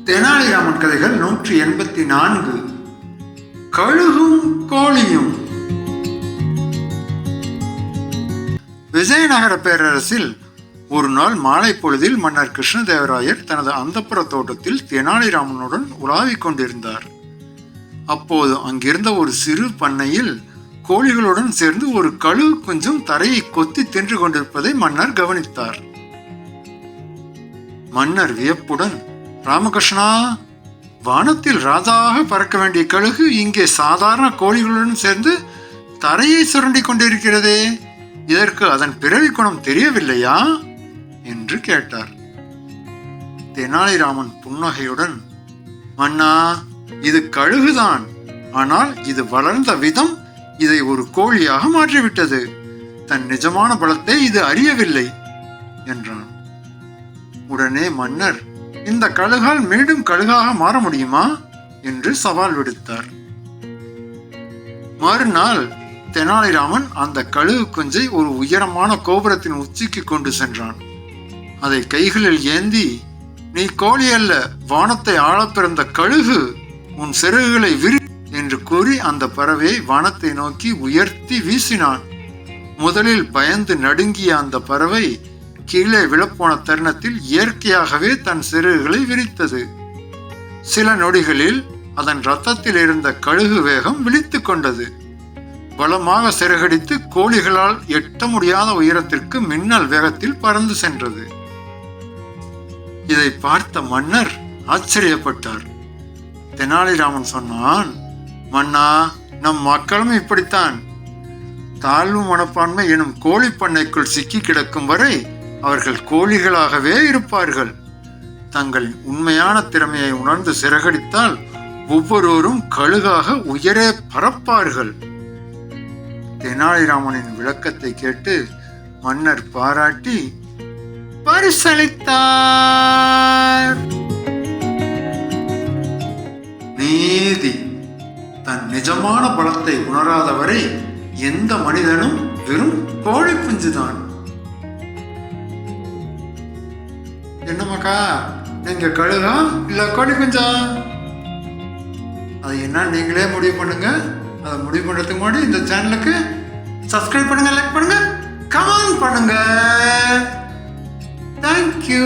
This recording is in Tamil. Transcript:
தெனாலிராமன் கதைகள் 184. கழுகும் கோழியும். விஜயநகர பேரரசில் ஒரு நாள் மாலை பொழுதில் மன்னர் கிருஷ்ணதேவராயர் தனது அந்தப்புற தோட்டத்தில் தெனாலிராமனுடன் உலாவிக் கொண்டிருந்தார். அப்போது அங்கிருந்த ஒரு சிறு பண்ணையில் கோழிகளுடன் சேர்ந்து ஒரு கழுகு குஞ்சும் தரையை கொத்தி தின்று கொண்டிருப்பதை மன்னர் கவனித்தார். மன்னர் வியப்புடன், ராமகிருஷ்ணா, வானத்தில் ராஜாவாக பறக்க வேண்டிய கழுகு இங்கே சாதாரண கோழிகளுடன் சேர்ந்து தரையை சுரண்டி கொண்டிருக்கிறதே, இதற்கு அதன் பிறவி குணம் தெரியவில்லையா என்று கேட்டார். தெனாலிராமன் புன்னகையுடன், மன்னா, இது கழுகுதான், ஆனால் இது வளர்ந்த விதம் இதை ஒரு கோழியாக மாற்றிவிட்டது. தன் நிஜமான பலத்தை இது அறியவில்லை என்றான். உடனே மன்னர், இந்த கழுகால் மீண்டும் கழுகாக மாற முடியுமா என்று சவால் விடுத்தார். மறுநாள் தெனாலிராமன் அந்த கழுகு குஞ்சை ஒரு உயரமான கோபுரத்தின் உச்சிக்கு கொண்டு சென்றான். அதை கைகளில் ஏந்தி, நீ கோழி அல்ல, வானத்தை ஆள பிறந்த கழுகு, உன் சிறகுகளை விரி என்று கூறி அந்த பறவையை வானத்தை நோக்கி உயர்த்தி வீசினான். முதலில் பயந்து நடுங்கிய அந்த பறவை கீழே விழப்போன தருணத்தில் இயற்கையாகவே தன் சிறகுகளை விரித்தது. சில நொடிகளில் அதன் இரத்தத்தில் இருந்த கழுகு வேகம் விழித்து கொண்டது. பலமாக சிறகடித்து கோழிகளால் எட்ட முடியாத உயரத்திற்கு மின்னல் வேகத்தில் பறந்து சென்றது. இதை பார்த்த மன்னர் ஆச்சரியப்பட்டார். தெனாலிராமன் சொன்னான், மன்னா, நம் மக்களும் இப்படித்தான். தாழ்வு மனப்பான்மை எனும் கோழி பண்ணைக்குள் சிக்கி கிடக்கும் வரை அவர்கள் கோழிகளாகவே இருப்பார்கள். தங்கள் உண்மையான திறமையை உணர்ந்து சிறகடித்தால் ஒவ்வொருவரும் கழுகாக உயரே பறப்பார்கள். தெனாலிராமனின் விளக்கத்தை கேட்டு மன்னர் பாராட்டி பரிசளித்தார். நீதி. தன் நிஜமான பலத்தை உணராதவரை எந்த மனிதனும் வெறும் கோழி குஞ்சுதான். என்னமாக்கா, நீங்க கழுகா இல்ல கோழி குஞ்சா? அது என்ன நீங்களே முடிவு பண்ணுங்க. அதை முடிவு பண்றதுக்கு முன்னாடி இந்த சேனலுக்கு சப்ஸ்கிரைப் பண்ணுங்க, லைக் பண்ணுங்க, கமெண்ட் பண்ணுங்க. தேங்க்யூ.